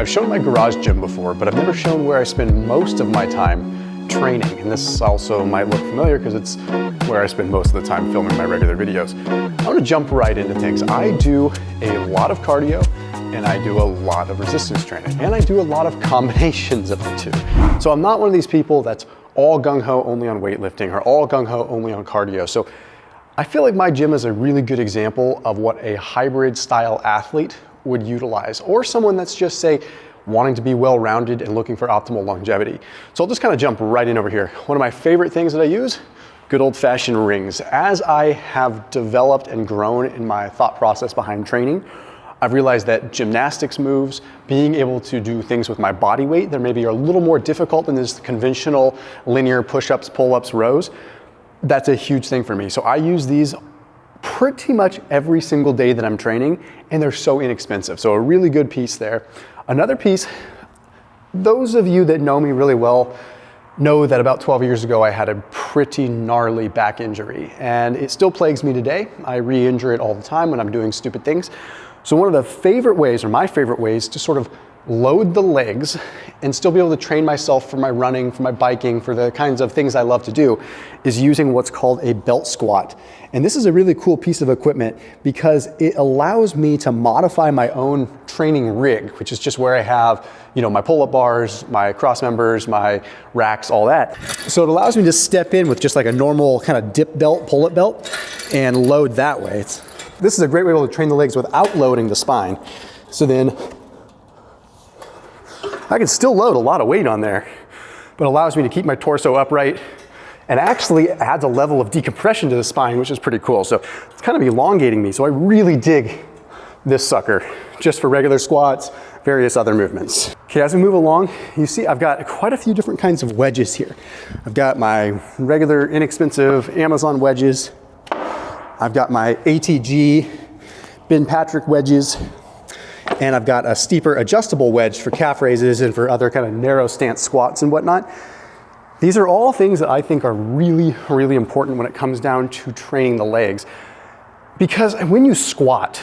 I've shown my garage gym before, but I've never shown where I spend most of my time training. And this also might look familiar because it's where I spend most of the time filming my regular videos. I want to jump right into things. I do a lot of cardio and I do a lot of resistance training and I do a lot of combinations of the two. So I'm not one of these people that's all gung-ho only on weightlifting or all gung-ho only on cardio. So I feel like my gym is a really good example of what a hybrid style athlete would utilize, or someone that's just, say, wanting to be well-rounded and looking for optimal longevity. So I'll just kind of jump right in over here. One of my favorite things that I use, good old-fashioned rings. As I have developed and grown in my thought process behind training, I've realized that gymnastics moves, being able to do things with my body weight that maybe are a little more difficult than this conventional linear push-ups, pull-ups, rows, that's a huge thing for me. So I use these pretty much every single day that I'm training, and they're so inexpensive. So a really good piece there. Another piece, those of you that know me really well know that about 12 years ago I had a pretty gnarly back injury, and it still plagues me today. I re-injure it all the time when I'm doing stupid things. So one of the favorite ways, or my favorite ways, to sort of load the legs and still be able to train myself for my running, for my biking, for the kinds of things I love to do, is using what's called a belt squat. And this is a really cool piece of equipment because it allows me to modify my own training rig, which is just where I have, you know, my pull-up bars, my cross members, my racks, all that. So it allows me to step in with just like a normal kind of dip belt, pull-up belt, and load that way. This is a great way to train the legs without loading the spine. So then I can still load a lot of weight on there, but allows me to keep my torso upright and actually adds a level of decompression to the spine, which is pretty cool. So it's kind of elongating me. So I really dig this sucker just for regular squats, various other movements. Okay, as we move along, you see I've got quite a few different kinds of wedges here. I've got my regular inexpensive Amazon wedges. I've got my ATG Ben Patrick wedges. And I've got a steeper adjustable wedge for calf raises and for other kind of narrow stance squats and whatnot. These are all things that I think are really, really important when it comes down to training the legs. Because when you squat,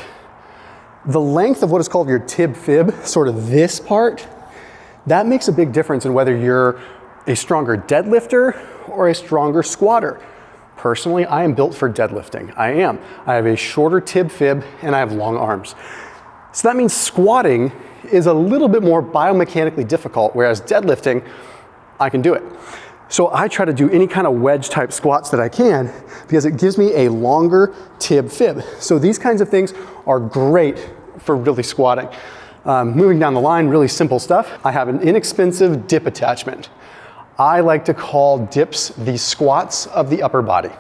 the length of what is called your tib fib, sort of this part, that makes a big difference in whether you're a stronger deadlifter or a stronger squatter. Personally, I am built for deadlifting. I am. I have a shorter tib fib and I have long arms. So that means squatting is a little bit more biomechanically difficult, whereas deadlifting, I can do it. So I try to do any kind of wedge type squats that I can because it gives me a longer tib fib. So these kinds of things are great for really squatting. Moving down the line, really simple stuff. I have an inexpensive dip attachment. I like to call dips the squats of the upper body.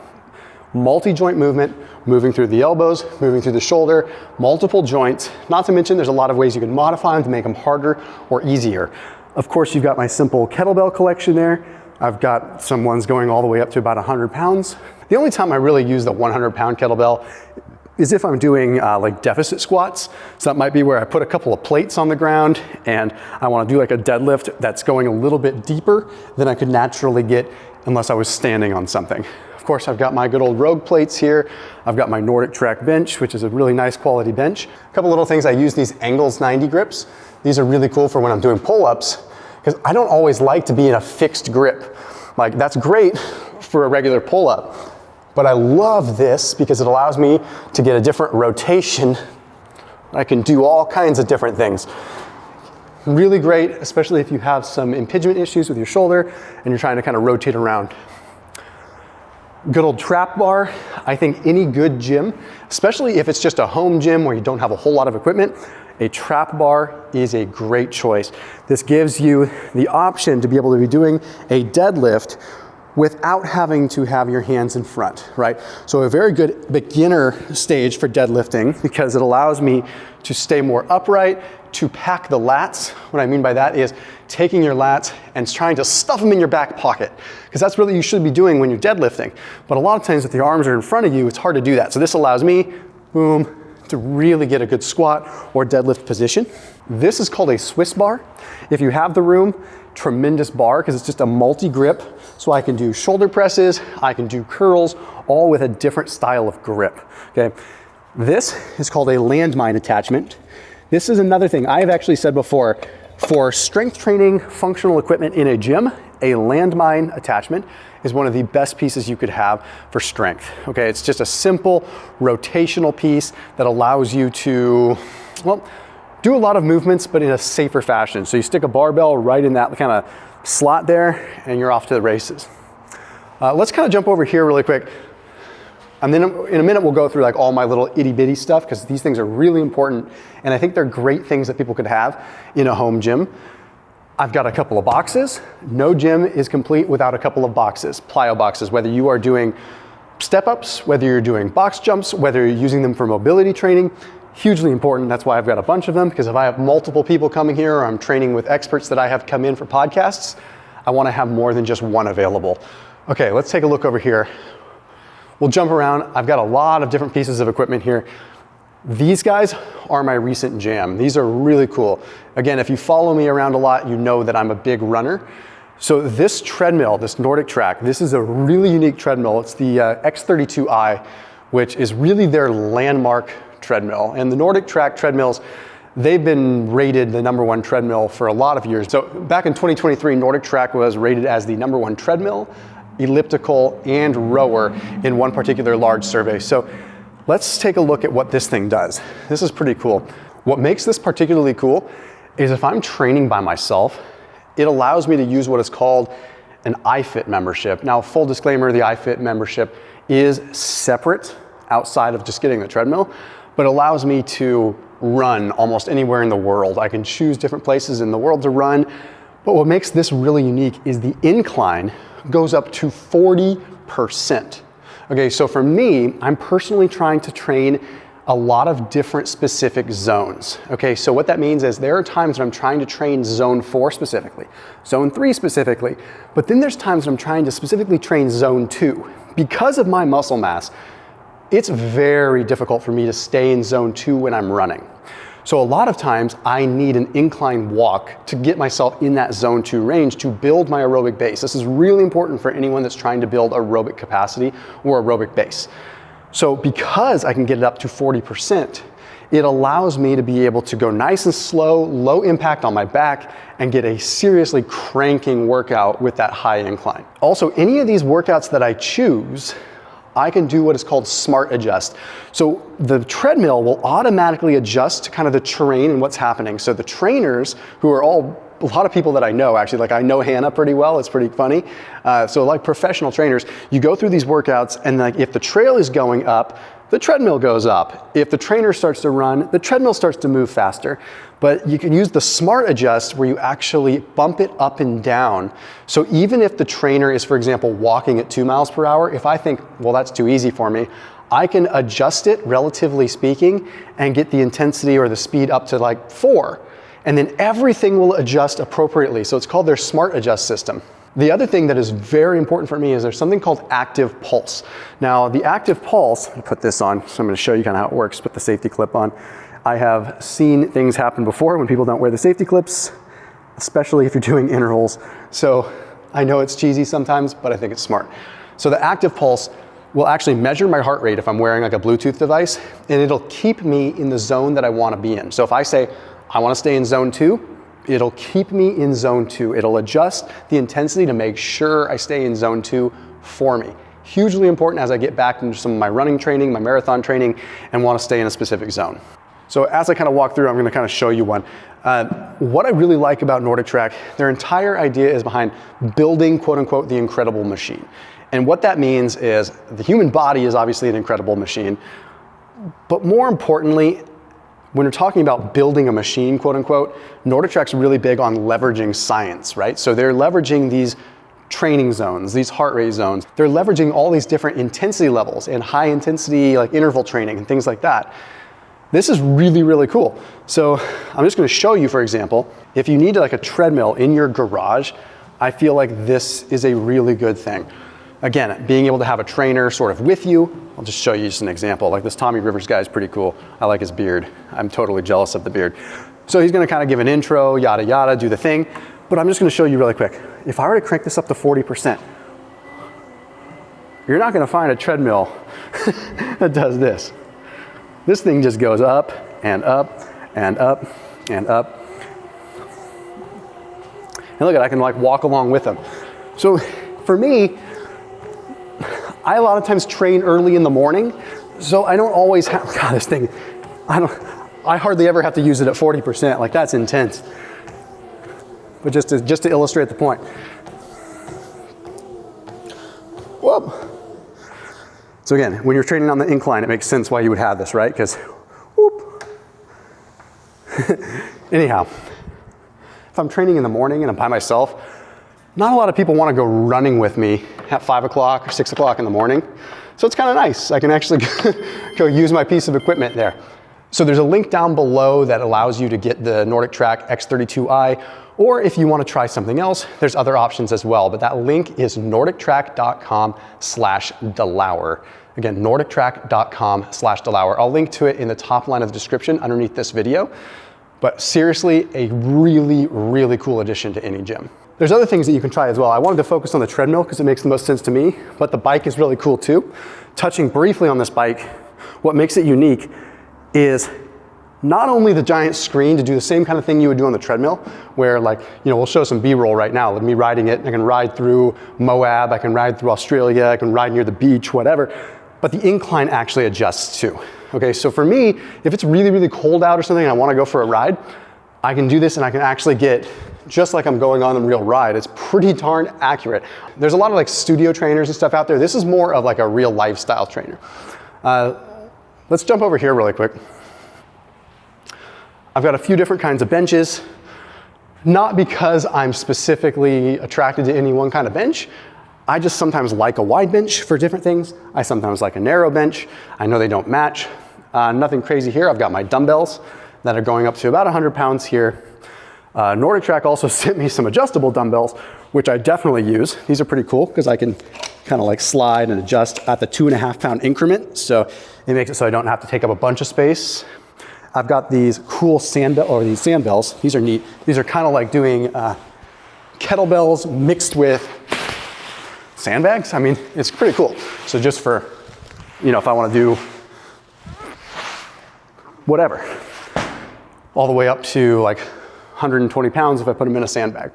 Multi-joint movement, moving through the elbows, moving through the shoulder, multiple joints. Not to mention there's a lot of ways you can modify them to make them harder or easier. Of course, you've got my simple kettlebell collection there. I've got some ones going all the way up to about 100 pounds. The only time I really use the 100-pound kettlebell is if I'm doing like deficit squats. So that might be where I put a couple of plates on the ground and I want to do like a deadlift that's going a little bit deeper than I could naturally get unless I was standing on something. Of course, I've got my good old Rogue plates here. I've got my NordicTrack bench, which is a really nice quality bench. A couple little things, I use these Angles 90 grips. These are really cool for when I'm doing pull-ups because I don't always like to be in a fixed grip. Like that's great for a regular pull-up, but I love this because it allows me to get a different rotation. I can do all kinds of different things. Really great, especially if you have some impingement issues with your shoulder and you're trying to kind of rotate around. Good old trap bar. I think any good gym, especially if it's just a home gym where you don't have a whole lot of equipment, a trap bar is a great choice. This gives you the option to be able to be doing a deadlift without having to have your hands in front, right? So a very good beginner stage for deadlifting because it allows me to stay more upright, to pack the lats. What I mean by that is taking your lats and trying to stuff them in your back pocket because that's really what you should be doing when you're deadlifting. But a lot of times if your arms are in front of you, it's hard to do that. So this allows me, boom, to really get a good squat or deadlift position. This is called a Swiss bar. If you have the room, tremendous bar because it's just a multi-grip. So I can do shoulder presses, I can do curls, all with a different style of grip, okay? This is called a Landmine attachment. This is another thing I have actually said before, For strength training functional equipment in a gym, a Landmine attachment is one of the best pieces you could have for strength. Okay, it's just a simple rotational piece that allows you to, well, do a lot of movements, but in a safer fashion. So you stick a barbell right in that kind of slot there, and you're off to the races. Let's kind of jump over here really quick. And then in a minute, we'll go through like all my little itty bitty stuff, because these things are really important. And I think they're great things that people could have in a home gym. I've got a couple of boxes. No gym is complete without a couple of boxes, plyo boxes, whether you are doing step-ups, whether you're doing box jumps, whether you're using them for mobility training. Hugely important. That's why I've got a bunch of them, because if I have multiple people coming here, or I'm training with experts that I have come in for podcasts, I want to have more than just one available. Okay, let's take a look over here. We'll jump around. I've got a lot of different pieces of equipment here. These guys are my recent jam. These are really cool. Again, if you follow me around a lot, you know that I'm a big runner. So this treadmill, this NordicTrack, this is a really unique treadmill. It's the X32i, which is really their landmark treadmill. And the NordicTrack treadmills, they've been rated the #1 treadmill for a lot of years. So back in 2023, NordicTrack was rated as the #1 treadmill, elliptical, and rower in one particular large survey. So let's take a look at what this thing does. This is pretty cool. What makes this particularly cool is if I'm training by myself, it allows me to use what is called an iFit membership. Now, full disclaimer, the iFit membership is separate outside of just getting the treadmill, but allows me to run almost anywhere in the world. I can choose different places in the world to run, but what makes this really unique is the incline goes up to 40%. Okay, so for me, I'm personally trying to train a lot of different specific zones. Okay, so what that means is there are times when I'm trying to train zone 4 specifically, zone 3 specifically, but then there's times when I'm trying to specifically train zone 2. Because of my muscle mass, it's very difficult for me to stay in zone 2 when I'm running. So a lot of times I need an incline walk to get myself in that zone 2 range to build my aerobic base. This is really important for anyone that's trying to build aerobic capacity or aerobic base. So because I can get it up to 40%, it allows me to be able to go nice and slow, low impact on my back, and get a seriously cranking workout with that high incline. Also, any of these workouts that I choose, I can do what is called smart adjust. So the treadmill will automatically adjust to kind of the terrain and what's happening. So the trainers, who are all a lot of people that I know, actually, like I know Hannah pretty well, it's pretty funny. So like professional trainers, you go through these workouts, and like if the trail is going up, the treadmill goes up. If the trainer starts to run, the treadmill starts to move faster. But you can use the smart adjust where you actually bump it up and down. So even if the trainer is, for example, walking at 2 miles per hour, if I think, well, that's too easy for me, I can adjust it, relatively speaking, and get the intensity or the speed up to like 4. And then everything will adjust appropriately. So it's called their smart adjust system. The other thing that is very important for me is there's something called active pulse. Now, the active pulse, I'll put this on, so I'm gonna show you kind of how it works, put the safety clip on. I have seen things happen before when people don't wear the safety clips, especially if you're doing intervals. So I know it's cheesy sometimes, but I think it's smart. So the active pulse will actually measure my heart rate if I'm wearing like a Bluetooth device, and it'll keep me in the zone that I wanna be in. So if I say, I wanna stay in zone 2, it'll keep me in zone 2. It'll adjust the intensity to make sure I stay in zone 2 for me. Hugely important as I get back into some of my running training, my marathon training, and wanna stay in a specific zone. So as I kind of walk through, I'm gonna kind of show you one. What I really like about NordicTrack, their entire idea is behind building, quote unquote, the incredible machine. And what that means is the human body is obviously an incredible machine, but more importantly, when we're talking about building a machine, quote unquote, NordicTrack's really big on leveraging science, right? So they're leveraging these training zones, these heart rate zones. They're leveraging all these different intensity levels and high intensity like interval training and things like that. This is really, really cool. So I'm just gonna show you, for example, if you need like a treadmill in your garage, I feel like this is a really good thing. Again, being able to have a trainer sort of with you. I'll just show you just an example. Like this Tommy Rivers guy is pretty cool. I like his beard. I'm totally jealous of the beard. So he's gonna kind of give an intro, yada, yada, do the thing. But I'm just gonna show you really quick. If I were to crank this up to 40%, you're not gonna find a treadmill that does this. This thing just goes up and up and up and up. And look at, I can like walk along with them. So for me, I a lot of times train early in the morning, so I don't always have, God, this thing, I hardly ever have to use it at 40%, like that's intense. But just to illustrate the point. Whoop. So again, when you're training on the incline, it makes sense why you would have this, right? Because, whoop. Anyhow, if I'm training in the morning and I'm by myself, not a lot of people want to go running with me at 5 o'clock or 6 o'clock in the morning. So it's kind of nice. I can actually go use my piece of equipment there. So there's a link down below that allows you to get the NordicTrack X32i, or if you want to try something else, there's other options as well. But that link is NordicTrack.com/DeLauer. Again, NordicTrack.com/DeLauer. I'll link to it in the top line of the description underneath this video. But seriously, a really, really cool addition to any gym. There's other things that you can try as well. I wanted to focus on the treadmill because it makes the most sense to me, but the bike is really cool too. Touching briefly on this bike, what makes it unique is not only the giant screen to do the same kind of thing you would do on the treadmill, where like, you know, we'll show some B-roll right now, with me riding it. I can ride through Moab, I can ride through Australia, I can ride near the beach, whatever, but the incline actually adjusts too. Okay, so for me, if it's really, really cold out or something and I want to go for a ride, I can do this and I can actually get, just like I'm going on a real ride, it's pretty darn accurate. There's a lot of like studio trainers and stuff out there. This is more of like a real lifestyle trainer. Let's jump over here really quick. I've got a few different kinds of benches, not because I'm specifically attracted to any one kind of bench. I just sometimes like a wide bench for different things. I sometimes like a narrow bench. I know they don't match. Nothing crazy here. I've got my dumbbells that are going up to about 100 pounds here. NordicTrack also sent me some adjustable dumbbells, which I definitely use. These are pretty cool because I can kind of like slide and adjust at the 2.5 pound increment. So it makes it so I don't have to take up a bunch of space. I've got these cool Sandbells. These are neat. These are kind of like doing kettlebells mixed with sandbags. I mean, it's pretty cool. So just for, you know, if I want to do whatever, all the way up to like 120 pounds if I put them in a sandbag.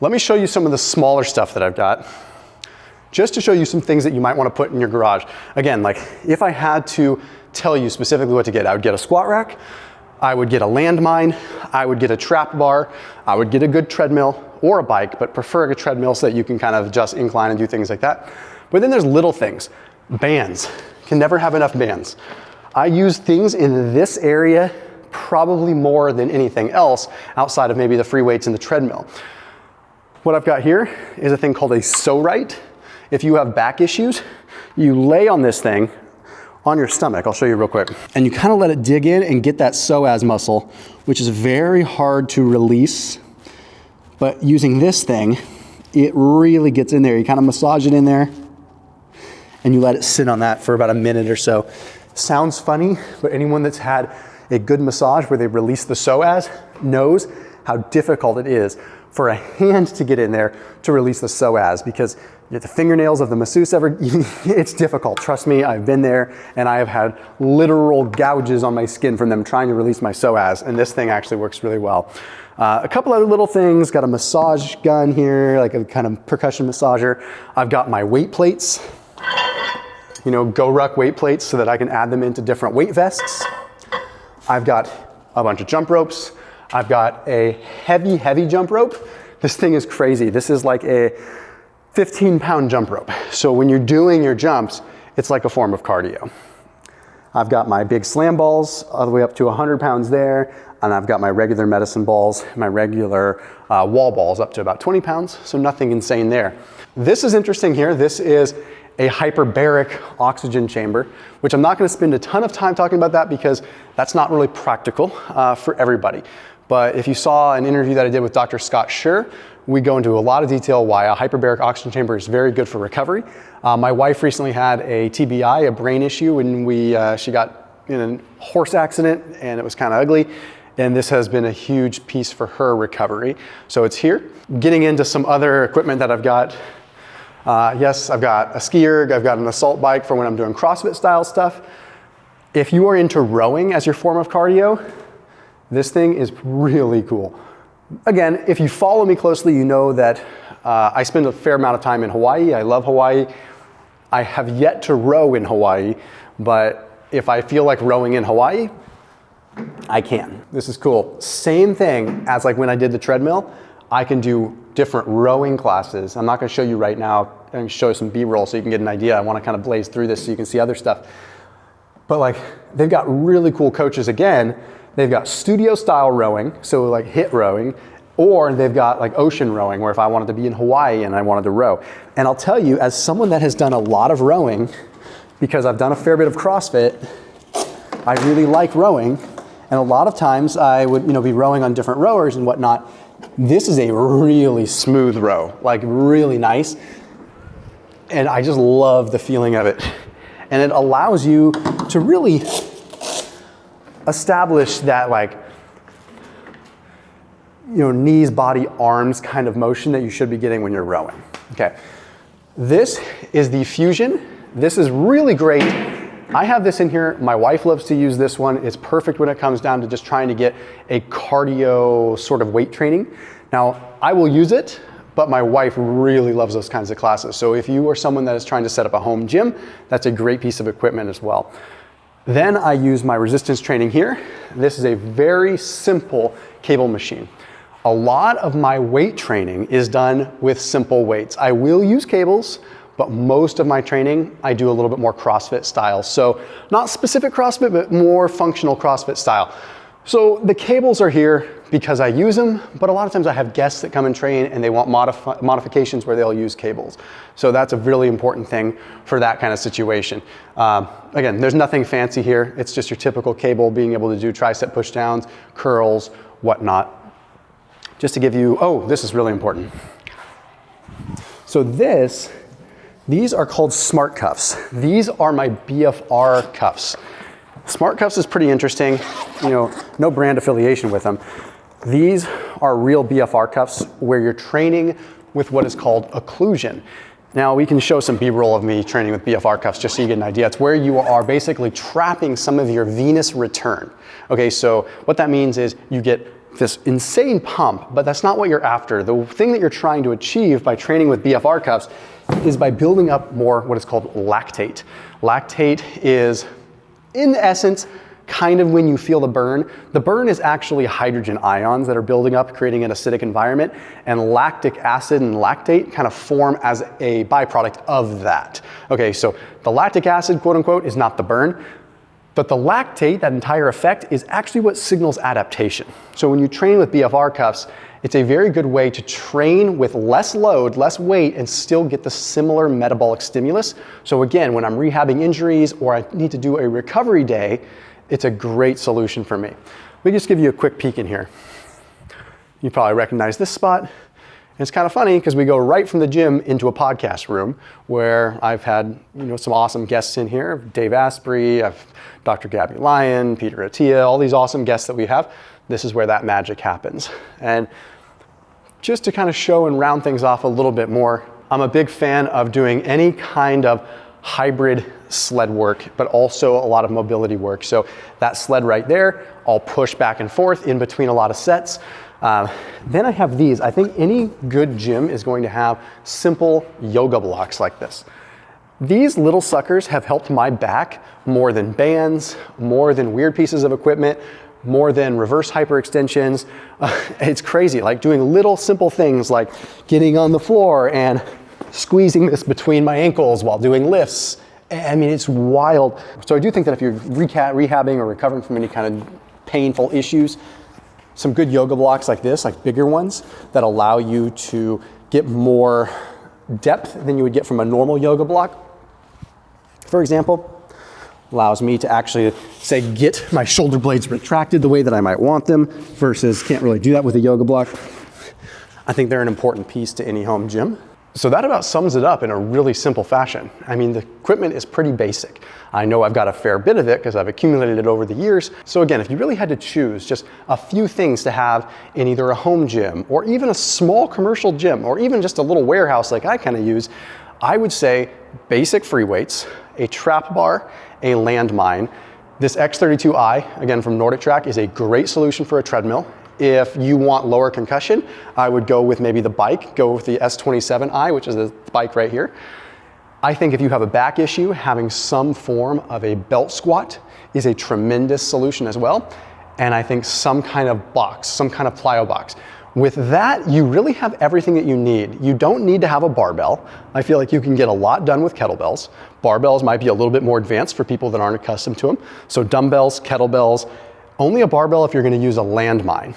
Let me show you some of the smaller stuff that I've got, just to show you some things that you might want to put in your garage. Again, like if I had to tell you specifically what to get, I would get a squat rack, I would get a Landmine, I would get a trap bar, I would get a good treadmill or a bike, but prefer a treadmill so that you can kind of adjust incline and do things like that. But then there's little things. Bands. Can never have enough bands. I use things in this area probably more than anything else outside of maybe the free weights and the treadmill. What I've got here is a thing called a Pso-Rite. If you have back issues, you lay on this thing on your stomach. I'll show you real quick. And you kind of let it dig in and get that psoas muscle, which is very hard to release. But using this thing, it really gets in there. You kind of massage it in there and you let it sit on that for about a minute or so. Sounds funny, but anyone that's had a good massage where they release the psoas knows how difficult it is for a hand to get in there to release the psoas, because you get the fingernails of the masseuse it's difficult. Trust me, I've been there and I have had literal gouges on my skin from them trying to release my psoas, and this thing actually works really well. A couple other little things, got a massage gun here, like a kind of percussion massager. I've got my weight plates, you know, GoRuck weight plates so that I can add them into different weight vests. I've got a bunch of jump ropes. I've got a heavy, heavy jump rope. This thing is crazy. This is like a 15-pound jump rope. So when you're doing your jumps, it's like a form of cardio. I've got my big slam balls all the way up to 100 pounds there. And I've got my regular medicine balls, my regular wall balls up to about 20 pounds. So nothing insane there. This is interesting here. This is a hyperbaric oxygen chamber, which I'm not going to spend a ton of time talking about that because that's not really practical for everybody. But if you saw an interview that I did with Dr. Scott Schur, we go into a lot of detail why a hyperbaric oxygen chamber is very good for recovery. My wife recently had a TBI, a brain issue, when she got in a horse accident and it was kind of ugly. And this has been a huge piece for her recovery. So it's here. Getting into some other equipment that I've got. Yes, I've got a ski erg, I've got an assault bike for when I'm doing CrossFit style stuff. If you are into rowing as your form of cardio, this thing is really cool. Again, if you follow me closely, you know that I spend a fair amount of time in Hawaii. I love Hawaii. I have yet to row in Hawaii, but if I feel like rowing in Hawaii, I can. This is cool. Same thing as like when I did the treadmill, I can do different rowing classes. I'm not going to show you right now. I'm going to show you some B-roll so you can get an idea. I want to kind of blaze through this so you can see other stuff. But like, they've got really cool coaches again. They've got studio style rowing, so like hit rowing, or they've got like ocean rowing, where if I wanted to be in Hawaii and I wanted to row. And I'll tell you, as someone that has done a lot of rowing, because I've done a fair bit of CrossFit, I really like rowing. And a lot of times I would, be rowing on different rowers and whatnot. This is a really smooth row, like really nice. And I just love the feeling of it. And it allows you to really establish that like, knees, body, arms kind of motion that you should be getting when you're rowing. Okay. This is the Fusion. This is really great. I have this in here. My wife loves to use this one. It's perfect when it comes down to just trying to get a cardio sort of weight training. Now, I will use it, but my wife really loves those kinds of classes. So if you are someone that is trying to set up a home gym, that's a great piece of equipment as well. Then I use my resistance training here. This is a very simple cable machine. A lot of my weight training is done with simple weights. I will use cables, but most of my training, I do a little bit more CrossFit style. So not specific CrossFit, but more functional CrossFit style. So the cables are here because I use them, but a lot of times I have guests that come and train and they want modifications where they'll use cables. So that's a really important thing for that kind of situation. Again, there's nothing fancy here. It's just your typical cable, being able to do tricep push downs, curls, whatnot. Just to give you, this is really important. So these are called Smart Cuffs. These are my BFR cuffs. Smart Cuffs is pretty interesting, no brand affiliation with them. These are real BFR cuffs where you're training with what is called occlusion. Now we can show some B-roll of me training with BFR cuffs just so you get an idea. It's where you are basically trapping some of your venous return. Okay, so what that means is you get this insane pump, but that's not what you're after. The thing that you're trying to achieve by training with BFR cuffs is by building up more what is called lactate. Lactate is, in essence, kind of when you feel the burn. The burn is actually hydrogen ions that are building up, creating an acidic environment, and lactic acid and lactate kind of form as a byproduct of that. Okay, so the lactic acid, quote unquote, is not the burn, but the lactate, that entire effect, is actually what signals adaptation. So when you train with BFR cuffs, it's a very good way to train with less load, less weight, and still get the similar metabolic stimulus. So again, when I'm rehabbing injuries or I need to do a recovery day, it's a great solution for me. Let me just give you a quick peek in here. You probably recognize this spot. And it's kind of funny because we go right from the gym into a podcast room where I've had some awesome guests in here. Dave Asprey, I've Dr. Gabby Lyon, Peter Attia, all these awesome guests that we have. This is where that magic happens. And just to kind of show and round things off a little bit more, I'm a big fan of doing any kind of hybrid sled work, but also a lot of mobility work. So that sled right there, I'll push back and forth in between a lot of sets. Then I have these. I think any good gym is going to have simple yoga blocks like this. These little suckers have helped my back more than bands, more than weird pieces of equipment, more than reverse hyperextensions. It's crazy, like doing little simple things like getting on the floor and squeezing this between my ankles while doing lifts. I mean, it's wild. So I do think that if you're rehabbing or recovering from any kind of painful issues, some good yoga blocks like this, like bigger ones, that allow you to get more depth than you would get from a normal yoga block, for example, allows me to actually, say, get my shoulder blades retracted the way that I might want them versus can't really do that with a yoga block. I think they're an important piece to any home gym. So that about sums it up in a really simple fashion. I mean, the equipment is pretty basic. I know I've got a fair bit of it because I've accumulated it over the years. So again, if you really had to choose just a few things to have in either a home gym or even a small commercial gym or even just a little warehouse like I kind of use, I would say basic free weights, a trap bar, a landmine. This X32i, again from NordicTrack, is a great solution for a treadmill. If you want lower concussion, I would go with maybe the bike, go with the S27i, which is the bike right here. I think if you have a back issue, having some form of a belt squat is a tremendous solution as well. And I think some kind of box, some kind of plyo box. With that, you really have everything that you need. You don't need to have a barbell. I feel like you can get a lot done with kettlebells. Barbells might be a little bit more advanced for people that aren't accustomed to them. So dumbbells, kettlebells, only a barbell if you're gonna use a landmine.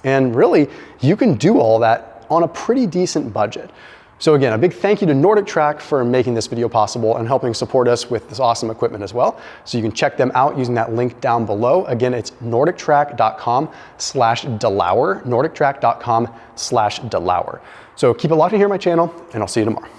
And really, you can do all that on a pretty decent budget. So again, a big thank you to NordicTrack for making this video possible and helping support us with this awesome equipment as well. So you can check them out using that link down below. Again, it's NordicTrack.com/DeLauer, NordicTrack.com/DeLauer. So keep it locked in here on my channel, and I'll see you tomorrow.